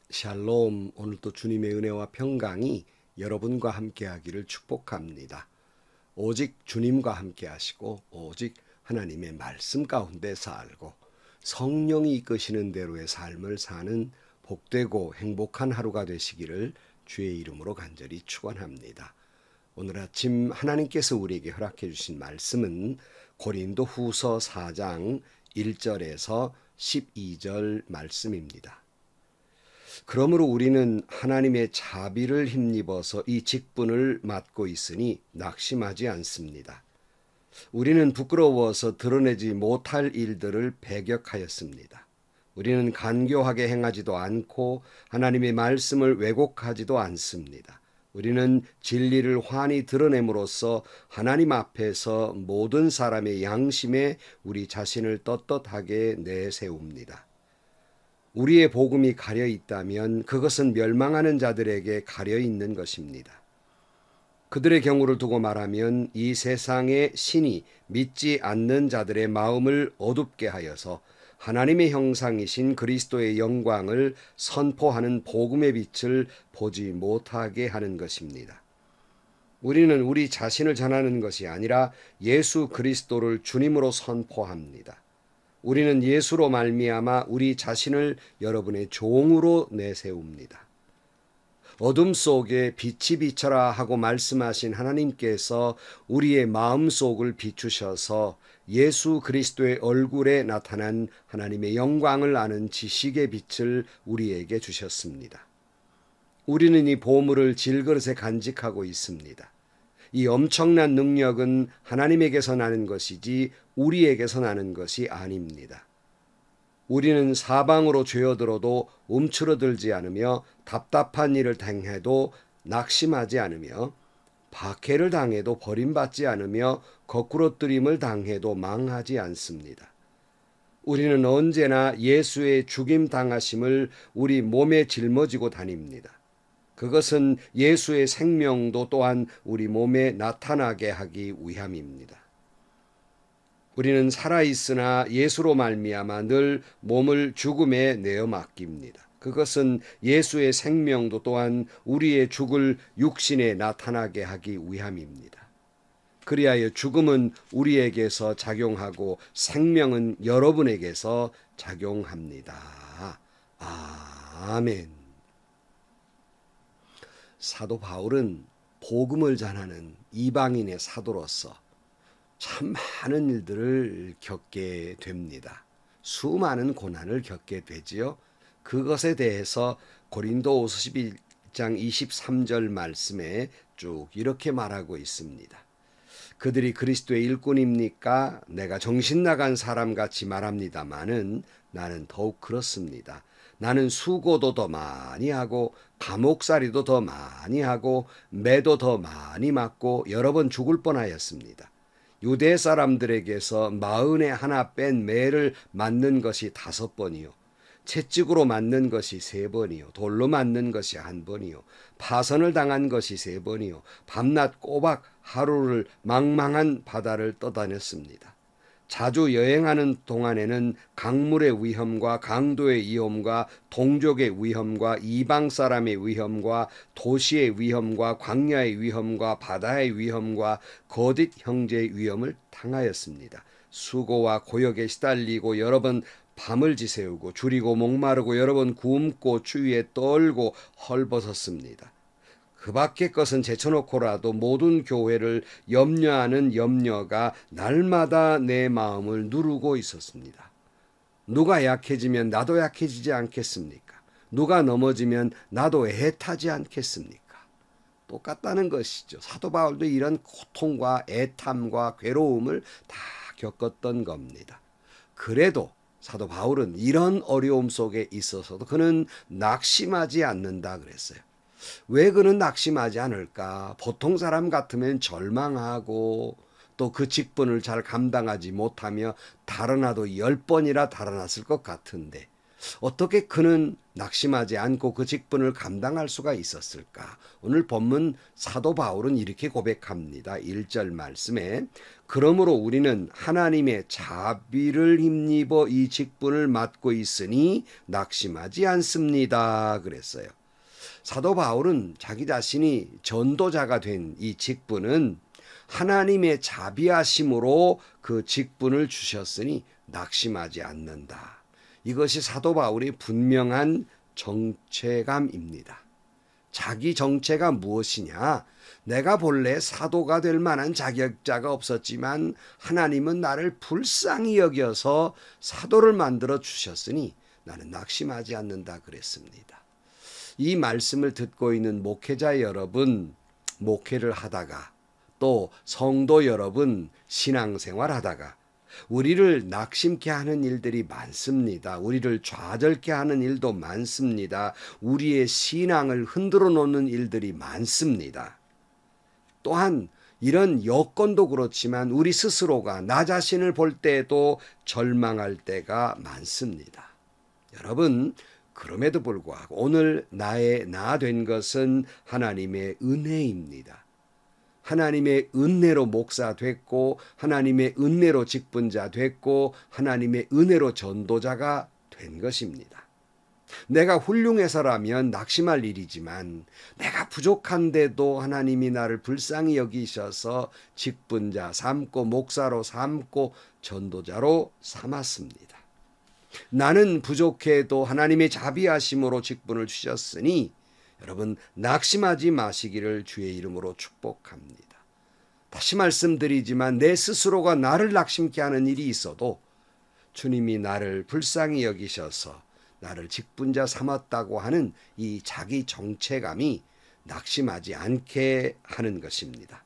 샬롬, 오늘도 주님의 은혜와 평강이 여러분과 함께하기를 축복합니다. 오직 주님과 함께하시고 오직 하나님의 말씀 가운데 살고 성령이 이끄시는 대로의 삶을 사는 복되고 행복한 하루가 되시기를 주의 이름으로 간절히 축원합니다. 오늘 아침 하나님께서 우리에게 허락해 주신 말씀은 고린도 후서 4장 1절에서 12절 말씀입니다. 그러므로 우리는 하나님의 자비를 힘입어서 이 직분을 맡고 있으니 낙심하지 않습니다. 우리는 부끄러워서 드러내지 못할 일들을 배격하였습니다. 우리는 간교하게 행하지도 않고 하나님의 말씀을 왜곡하지도 않습니다. 우리는 진리를 환히 드러냄으로써 하나님 앞에서 모든 사람의 양심에 우리 자신을 떳떳하게 내세웁니다. 우리의 복음이 가려 있다면 그것은 멸망하는 자들에게 가려 있는 것입니다. 그들의 경우를 두고 말하면 이 세상의 신이 믿지 않는 자들의 마음을 어둡게 하여서 하나님의 형상이신 그리스도의 영광을 선포하는 복음의 빛을 보지 못하게 하는 것입니다. 우리는 우리 자신을 전하는 것이 아니라 예수 그리스도를 주님으로 선포합니다. 우리는 예수로 말미암아 우리 자신을 여러분의 종으로 내세웁니다. 어둠 속에 빛이 비쳐라 하고 말씀하신 하나님께서 우리의 마음속을 비추셔서 예수 그리스도의 얼굴에 나타난 하나님의 영광을 아는 지식의 빛을 우리에게 주셨습니다. 우리는 이 보물을 질그릇에 간직하고 있습니다. 이 엄청난 능력은 하나님에게서 나는 것이지 우리에게서 나는 것이 아닙니다. 우리는 사방으로 죄어들어도 움츠러들지 않으며 답답한 일을 당해도 낙심하지 않으며 박해를 당해도 버림받지 않으며 거꾸로뜨림을 당해도 망하지 않습니다. 우리는 언제나 예수의 죽임 당하심을 우리 몸에 짊어지고 다닙니다. 그것은 예수의 생명도 또한 우리 몸에 나타나게 하기 위함입니다. 우리는 살아있으나 예수로 말미암아 늘 몸을 죽음에 내어 맡깁니다. 그것은 예수의 생명도 또한 우리의 죽을 육신에 나타나게 하기 위함입니다. 그리하여 죽음은 우리에게서 작용하고 생명은 여러분에게서 작용합니다. 아멘. 사도 바울은 복음을 전하는 이방인의 사도로서 참 많은 일들을 겪게 됩니다. 수많은 고난을 겪게 되지요. 그것에 대해서 고린도후서 11장 23절 말씀에 쭉 이렇게 말하고 있습니다. 그들이 그리스도의 일꾼입니까? 내가 정신 나간 사람같이 말합니다마는 나는 더욱 그렇습니다. 나는 수고도 더 많이 하고 감옥살이도 더 많이 하고 매도 더 많이 맞고 여러 번 죽을 뻔하였습니다. 유대 사람들에게서 41 뺀 매를 맞는 것이 5번이요. 채찍으로 맞는 것이 3번이요. 돌로 맞는 것이 1번이요. 파선을 당한 것이 3번이요. 밤낮 꼬박 하루를 망망한 바다를 떠다녔습니다. 자주 여행하는 동안에는 강물의 위험과 강도의 위험과 동족의 위험과 이방 사람의 위험과 도시의 위험과 광야의 위험과 바다의 위험과 거짓 형제의 위험을 당하였습니다. 수고와 고역에 시달리고 여러 번 밤을 지새우고 줄이고 목마르고 여러 번 굶고 추위에 떨고 헐벗었습니다. 그 밖의 것은 제쳐놓고라도 모든 교회를 염려하는 염려가 날마다 내 마음을 누르고 있었습니다. 누가 약해지면 나도 약해지지 않겠습니까? 누가 넘어지면 나도 애타지 않겠습니까? 똑같다는 것이죠. 사도 바울도 이런 고통과 애탐과 괴로움을 다 겪었던 겁니다. 그래도 사도 바울은 이런 어려움 속에 있어서도 그는 낙심하지 않는다 그랬어요. 왜 그는 낙심하지 않을까? 보통 사람 같으면 절망하고 또 그 직분을 잘 감당하지 못하며 달아나도 10번이나 달아났을 것 같은데 어떻게 그는 낙심하지 않고 그 직분을 감당할 수가 있었을까? 오늘 본문 사도 바울은 이렇게 고백합니다. 1절 말씀에 그러므로 우리는 하나님의 자비를 힘입어 이 직분을 맡고 있으니 낙심하지 않습니다. 그랬어요. 사도 바울은 자기 자신이 전도자가 된 이 직분은 하나님의 자비하심으로 그 직분을 주셨으니 낙심하지 않는다. 이것이 사도 바울의 분명한 정체감입니다. 자기 정체가 무엇이냐? 내가 본래 사도가 될 만한 자격자가 없었지만 하나님은 나를 불쌍히 여겨서 사도를 만들어 주셨으니 나는 낙심하지 않는다 그랬습니다. 이 말씀을 듣고 있는 목회자 여러분, 목회를 하다가 또 성도 여러분, 신앙생활 하다가 우리를 낙심케 하는 일들이 많습니다. 우리를 좌절케 하는 일도 많습니다. 우리의 신앙을 흔들어 놓는 일들이 많습니다. 또한 이런 여건도 그렇지만 우리 스스로가 나 자신을 볼 때에도 절망할 때가 많습니다. 여러분, 그럼에도 불구하고 오늘 나의 나 된 것은 하나님의 은혜입니다. 하나님의 은혜로 목사 됐고 하나님의 은혜로 직분자 됐고 하나님의 은혜로 전도자가 된 것입니다. 내가 훌륭해서라면 낙심할 일이지만 내가 부족한데도 하나님이 나를 불쌍히 여기셔서 직분자 삼고 목사로 삼고 전도자로 삼았습니다. 나는 부족해도 하나님의 자비하심으로 직분을 주셨으니 여러분 낙심하지 마시기를 주의 이름으로 축복합니다. 다시 말씀드리지만 내 스스로가 나를 낙심케 하는 일이 있어도 주님이 나를 불쌍히 여기셔서 나를 직분자 삼았다고 하는 이 자기 정체감이 낙심하지 않게 하는 것입니다.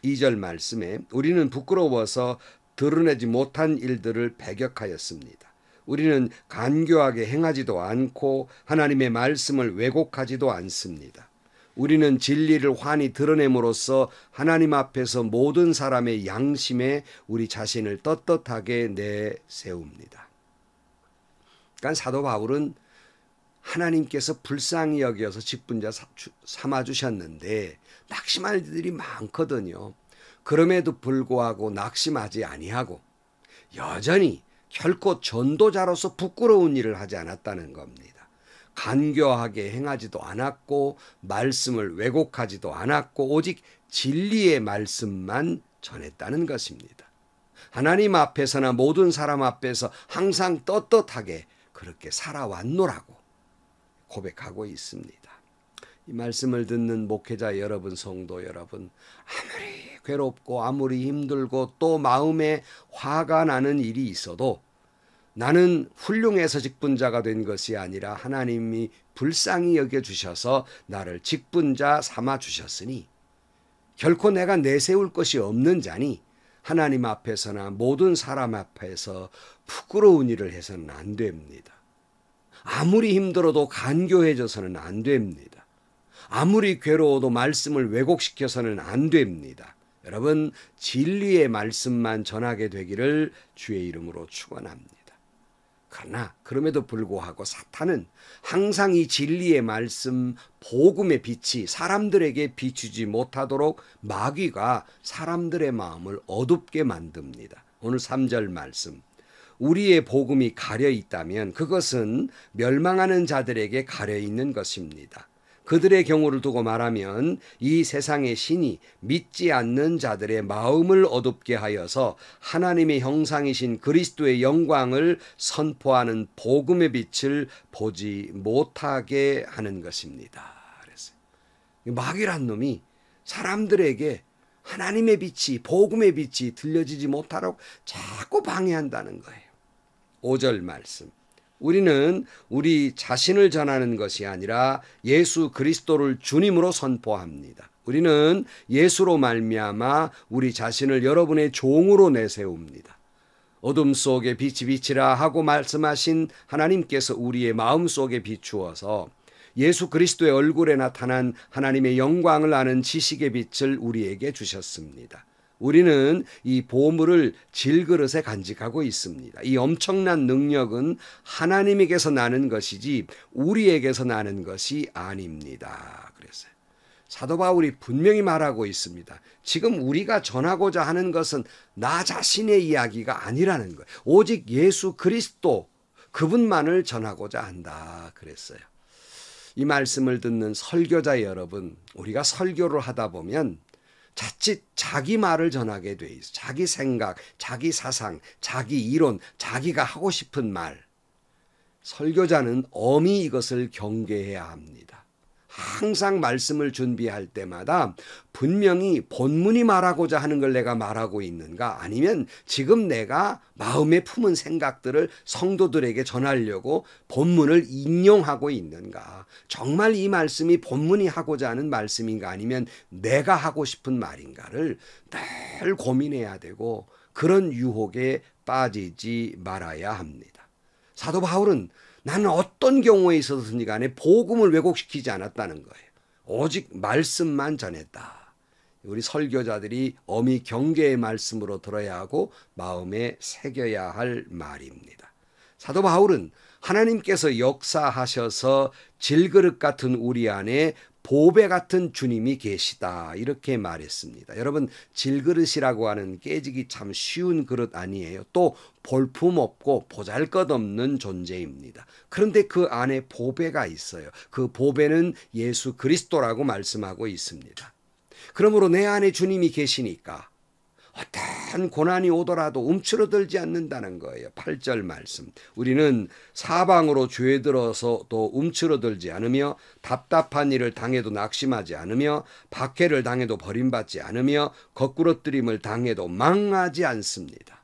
2절 말씀에 우리는 부끄러워서 드러내지 못한 일들을 배격하였습니다. 우리는 간교하게 행하지도 않고 하나님의 말씀을 왜곡하지도 않습니다. 우리는 진리를 환히 드러냄으로써 하나님 앞에서 모든 사람의 양심에 우리 자신을 떳떳하게 내세웁니다. 그러니까 사도 바울은 하나님께서 불쌍히 여겨서 직분자 삼아주셨는데 낙심할 일들이 많거든요. 그럼에도 불구하고 낙심하지 아니하고 여전히 결코 전도자로서 부끄러운 일을 하지 않았다는 겁니다. 간교하게 행하지도 않았고 말씀을 왜곡하지도 않았고 오직 진리의 말씀만 전했다는 것입니다. 하나님 앞에서나 모든 사람 앞에서 항상 떳떳하게 그렇게 살아왔노라고 고백하고 있습니다. 이 말씀을 듣는 목회자 여러분, 성도 여러분, 아무리 괴롭고 아무리 힘들고 또 마음에 화가 나는 일이 있어도 나는 훌륭해서 직분자가 된 것이 아니라 하나님이 불쌍히 여겨주셔서 나를 직분자 삼아주셨으니 결코 내가 내세울 것이 없는 자니 하나님 앞에서나 모든 사람 앞에서 부끄러운 일을 해서는 안 됩니다. 아무리 힘들어도 간교해져서는 안 됩니다. 아무리 괴로워도 말씀을 왜곡시켜서는 안 됩니다. 여러분, 진리의 말씀만 전하게 되기를 주의 이름으로 축원합니다. 그러나 그럼에도 불구하고 사탄은 항상 이 진리의 말씀, 복음의 빛이 사람들에게 비추지 못하도록 마귀가 사람들의 마음을 어둡게 만듭니다. 오늘 3절 말씀. 우리의 복음이 가려 있다면 그것은 멸망하는 자들에게 가려 있는 것입니다. 그들의 경우를 두고 말하면 이 세상의 신이 믿지 않는 자들의 마음을 어둡게 하여서 하나님의 형상이신 그리스도의 영광을 선포하는 복음의 빛을 보지 못하게 하는 것입니다. 그랬어요. 마귀란 놈이 사람들에게 하나님의 빛이, 복음의 빛이 들려지지 못하도록 자꾸 방해한다는 거예요. 5절 말씀. 우리는 우리 자신을 전하는 것이 아니라 예수 그리스도를 주님으로 선포합니다. 우리는 예수로 말미암아 우리 자신을 여러분의 종으로 내세웁니다. 어둠 속에 빛이 비치라 하고 말씀하신 하나님께서 우리의 마음 속에 비추어서 예수 그리스도의 얼굴에 나타난 하나님의 영광을 아는 지식의 빛을 우리에게 주셨습니다. 우리는 이 보물을 질그릇에 간직하고 있습니다. 이 엄청난 능력은 하나님에게서 나는 것이지 우리에게서 나는 것이 아닙니다. 그랬어요. 사도 바울이 분명히 말하고 있습니다. 지금 우리가 전하고자 하는 것은 나 자신의 이야기가 아니라는 거예요. 오직 예수 그리스도 그분만을 전하고자 한다 그랬어요. 이 말씀을 듣는 설교자 여러분, 우리가 설교를 하다 보면 자칫 자기 말을 전하게 돼 있어요. 자기 생각, 자기 사상, 자기 이론, 자기가 하고 싶은 말. 설교자는 엄히 이것을 경계해야 합니다. 항상 말씀을 준비할 때마다 분명히 본문이 말하고자 하는 걸 내가 말하고 있는가, 아니면 지금 내가 마음에 품은 생각들을 성도들에게 전하려고 본문을 인용하고 있는가, 정말 이 말씀이 본문이 하고자 하는 말씀인가, 아니면 내가 하고 싶은 말인가를 늘 고민해야 되고, 그런 유혹에 빠지지 말아야 합니다. 사도 바울은 나는 어떤 경우에 있어서든지 간에 복음을 왜곡시키지 않았다는 거예요. 오직 말씀만 전했다. 우리 설교자들이 엄히 경계의 말씀으로 들어야 하고 마음에 새겨야 할 말입니다. 사도 바울은 하나님께서 역사하셔서 질그릇 같은 우리 안에 보배 같은 주님이 계시다 이렇게 말했습니다. 여러분, 질그릇이라고 하는 깨지기 참 쉬운 그릇 아니에요. 또 볼품없고 보잘것없는 존재입니다. 그런데 그 안에 보배가 있어요. 그 보배는 예수 그리스도라고 말씀하고 있습니다. 그러므로 내 안에 주님이 계시니까 어떤 고난이 오더라도 움츠러들지 않는다는 거예요. 8절 말씀. 우리는 사방으로 죄들어서도 움츠러들지 않으며 답답한 일을 당해도 낙심하지 않으며 박해를 당해도 버림받지 않으며 거꾸러뜨림을 당해도 망하지 않습니다.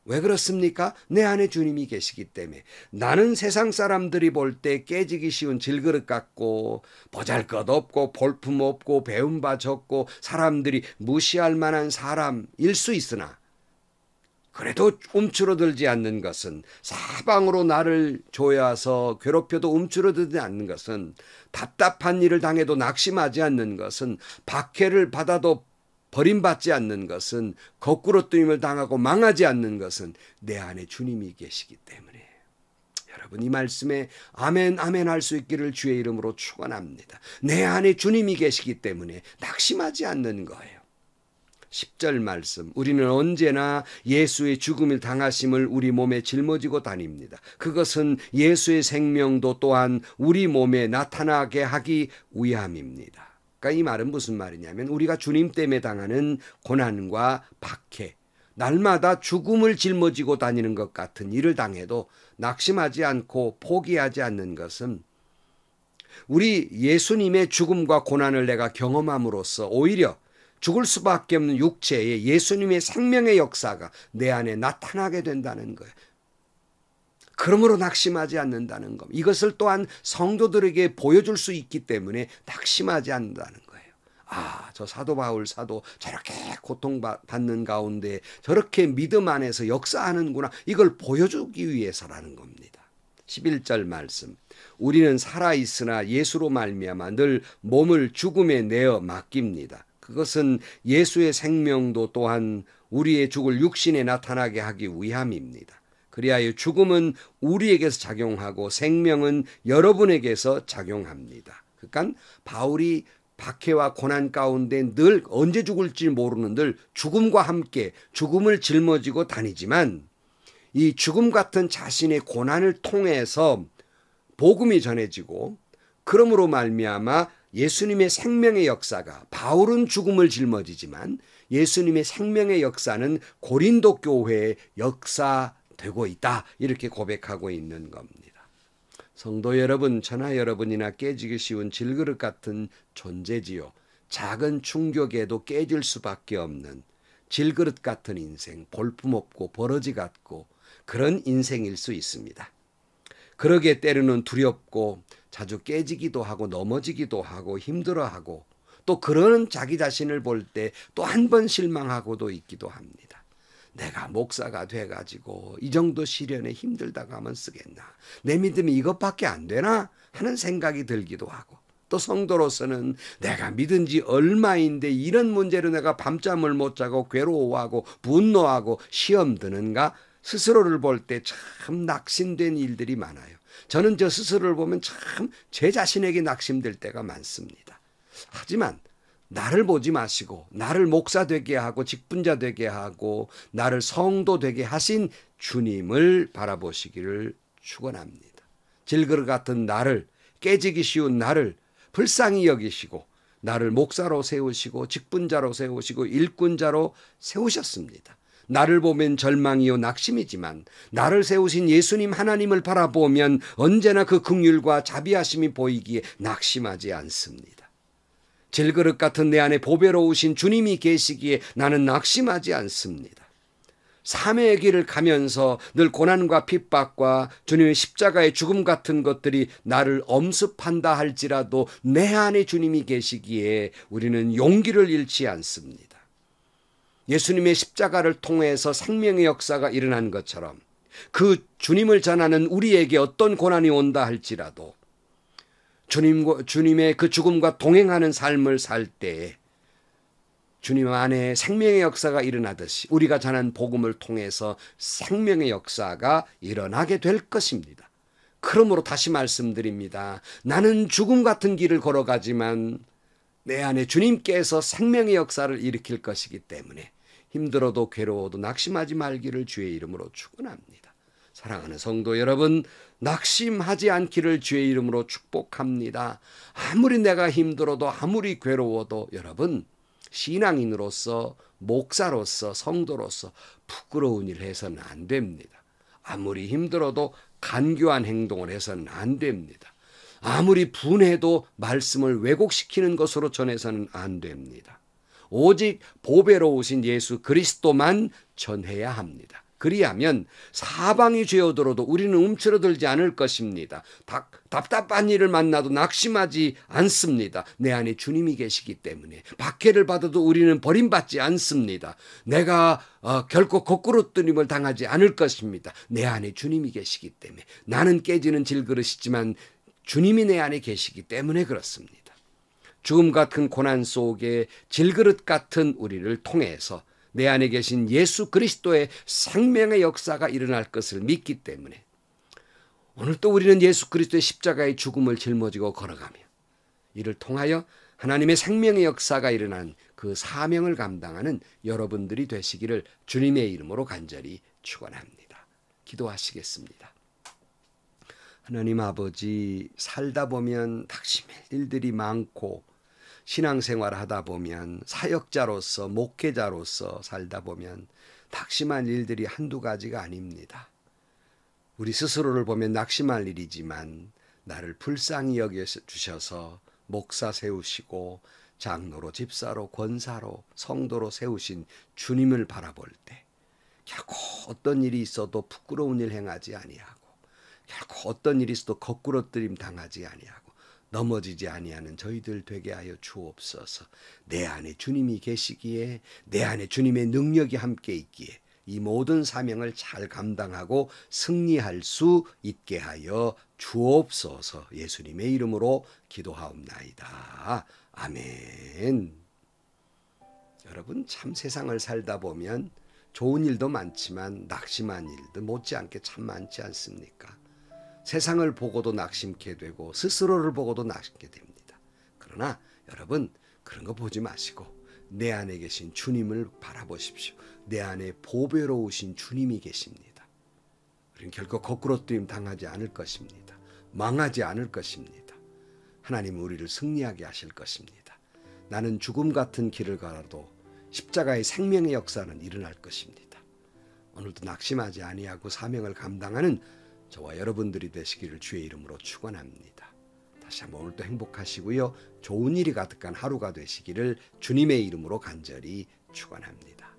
왜 그렇습니까? 내 안에 주님이 계시기 때문에. 나는 세상 사람들이 볼 때 깨지기 쉬운 질그릇 같고 보잘것없고 볼품없고 배운 바 적고 사람들이 무시할 만한 사람일 수 있으나, 그래도 움츠러들지 않는 것은, 사방으로 나를 조여서 괴롭혀도 움츠러들지 않는 것은, 답답한 일을 당해도 낙심하지 않는 것은, 박해를 받아도 버림받지 않는 것은, 거꾸로뜨림을 당하고 망하지 않는 것은 내 안에 주님이 계시기 때문에. 여러분, 이 말씀에 아멘 아멘 할 수 있기를 주의 이름으로 축원합니다. 내 안에 주님이 계시기 때문에 낙심하지 않는 거예요. 10절 말씀. 우리는 언제나 예수의 죽음을 당하심을 우리 몸에 짊어지고 다닙니다. 그것은 예수의 생명도 또한 우리 몸에 나타나게 하기 위함입니다. 그러니까 이 말은 무슨 말이냐면, 우리가 주님 때문에 당하는 고난과 박해, 날마다 죽음을 짊어지고 다니는 것 같은 일을 당해도 낙심하지 않고 포기하지 않는 것은, 우리 예수님의 죽음과 고난을 내가 경험함으로써 오히려 죽을 수밖에 없는 육체에 예수님의 생명의 역사가 내 안에 나타나게 된다는 거예요. 그러므로 낙심하지 않는다는 것. 이것을 또한 성도들에게 보여줄 수 있기 때문에 낙심하지 않는다는 거예요. 아, 저 사도 바울 사도 저렇게 고통받는 가운데 저렇게 믿음 안에서 역사하는구나. 이걸 보여주기 위해서라는 겁니다. 11절 말씀. 우리는 살아있으나 예수로 말미암아 늘 몸을 죽음에 내어 맡깁니다. 그것은 예수의 생명도 또한 우리의 죽을 육신에 나타나게 하기 위함입니다. 그리하여 죽음은 우리에게서 작용하고 생명은 여러분에게서 작용합니다. 그러니까 바울이 박해와 고난 가운데 늘 언제 죽을지 모르는 늘 죽음과 함께 죽음을 짊어지고 다니지만, 이 죽음 같은 자신의 고난을 통해서 복음이 전해지고, 그러므로 말미암아 예수님의 생명의 역사가, 바울은 죽음을 짊어지지만 예수님의 생명의 역사는 고린도 교회의 역사되고 있다. 이렇게 고백하고 있는 겁니다. 성도 여러분, 저나 여러분이나 깨지기 쉬운 질그릇 같은 존재지요. 작은 충격에도 깨질 수밖에 없는 질그릇 같은 인생, 볼품없고 버러지 같고 그런 인생일 수 있습니다. 그러기에 때로는 두렵고 자주 깨지기도 하고 넘어지기도 하고 힘들어하고, 또 그런 자기 자신을 볼 때 또 한 번 실망하고도 있기도 합니다. 내가 목사가 돼가지고 이 정도 시련에 힘들다가 하면 쓰겠나, 내 믿음이 이것밖에 안 되나 하는 생각이 들기도 하고, 또 성도로서는 내가 믿은 지 얼마인데 이런 문제로 내가 밤잠을 못 자고 괴로워하고 분노하고 시험 드는가? 스스로를 볼 때 참 낙심된 일들이 많아요. 저는 저 스스로를 보면 참 제 자신에게 낙심될 때가 많습니다. 하지만 나를 보지 마시고 나를 목사 되게 하고 직분자 되게 하고 나를 성도 되게 하신 주님을 바라보시기를 축원합니다. 질그릇 같은 나를, 깨지기 쉬운 나를 불쌍히 여기시고 나를 목사로 세우시고 직분자로 세우시고 일꾼자로 세우셨습니다. 나를 보면 절망이요 낙심이지만 나를 세우신 예수님 하나님을 바라보면 언제나 그 긍휼과 자비하심이 보이기에 낙심하지 않습니다. 질그릇 같은 내 안에 보배로우신 주님이 계시기에 나는 낙심하지 않습니다. 삶의 길을 가면서 늘 고난과 핍박과 주님의 십자가의 죽음 같은 것들이 나를 엄습한다 할지라도 내 안에 주님이 계시기에 우리는 용기를 잃지 않습니다. 예수님의 십자가를 통해서 생명의 역사가 일어난 것처럼 그 주님을 전하는 우리에게 어떤 고난이 온다 할지라도 주님의 그 죽음과 동행하는 삶을 살 때에 주님 안에 생명의 역사가 일어나듯이 우리가 전한 복음을 통해서 생명의 역사가 일어나게 될 것입니다. 그러므로 다시 말씀드립니다. 나는 죽음 같은 길을 걸어가지만 내 안에 주님께서 생명의 역사를 일으킬 것이기 때문에 힘들어도 괴로워도 낙심하지 말기를 주의 이름으로 축원합니다. 사랑하는 성도 여러분, 낙심하지 않기를 주의 이름으로 축복합니다. 아무리 내가 힘들어도 아무리 괴로워도 여러분 신앙인으로서 목사로서 성도로서 부끄러운 일 해서는 안 됩니다. 아무리 힘들어도 간교한 행동을 해서는 안 됩니다. 아무리 분해도 말씀을 왜곡시키는 것으로 전해서는 안 됩니다. 오직 보배로우신 예수 그리스도만 전해야 합니다. 그리하면 사방이 죄어들어도 우리는 움츠러들지 않을 것입니다. 답답한 일을 만나도 낙심하지 않습니다. 내 안에 주님이 계시기 때문에 박해를 받아도 우리는 버림받지 않습니다. 내가 결코 거꾸로뜨림을 당하지 않을 것입니다. 내 안에 주님이 계시기 때문에 나는 깨지는 질그릇이지만 주님이 내 안에 계시기 때문에 그렇습니다. 죽음 같은 고난 속에 질그릇 같은 우리를 통해서 내 안에 계신 예수 그리스도의 생명의 역사가 일어날 것을 믿기 때문에 오늘 또 우리는 예수 그리스도의 십자가의 죽음을 짊어지고 걸어가며 이를 통하여 하나님의 생명의 역사가 일어난 그 사명을 감당하는 여러분들이 되시기를 주님의 이름으로 간절히 축원합니다. 기도하시겠습니다. 하나님 아버지, 살다 보면 낙심할 일들이 많고 신앙생활을 하다 보면 사역자로서 목회자로서 살다 보면 낙심한 일들이 한두 가지가 아닙니다. 우리 스스로를 보면 낙심할 일이지만 나를 불쌍히 여겨주셔서 목사 세우시고 장로로 집사로 권사로 성도로 세우신 주님을 바라볼 때 결코 어떤 일이 있어도 부끄러운 일 행하지 아니하고 결코 어떤 일이 있어도 거꾸로뜨림 당하지 아니하고 넘어지지 아니하는 저희들 되게 하여 주옵소서. 내 안에 주님이 계시기에 내 안에 주님의 능력이 함께 있기에 이 모든 사명을 잘 감당하고 승리할 수 있게 하여 주옵소서. 예수님의 이름으로 기도하옵나이다. 아멘. 여러분 참 세상을 살다 보면 좋은 일도 많지만 낙심한 일도 못지않게 참 많지 않습니까? 세상을 보고도 낙심케 되고 스스로를 보고도 낙심케 됩니다. 그러나 여러분 그런 거 보지 마시고 내 안에 계신 주님을 바라보십시오. 내 안에 보배로우신 주님이 계십니다. 우리는 결코 거꾸로뜨림 당하지 않을 것입니다. 망하지 않을 것입니다. 하나님은 우리를 승리하게 하실 것입니다. 나는 죽음 같은 길을 가도 십자가의 생명의 역사는 일어날 것입니다. 오늘도 낙심하지 아니하고 사명을 감당하는 저와 여러분들이 되시기를 주의 이름으로 축원합니다. 다시 한번 오늘도 행복하시고요. 좋은 일이 가득한 하루가 되시기를 주님의 이름으로 간절히 축원합니다.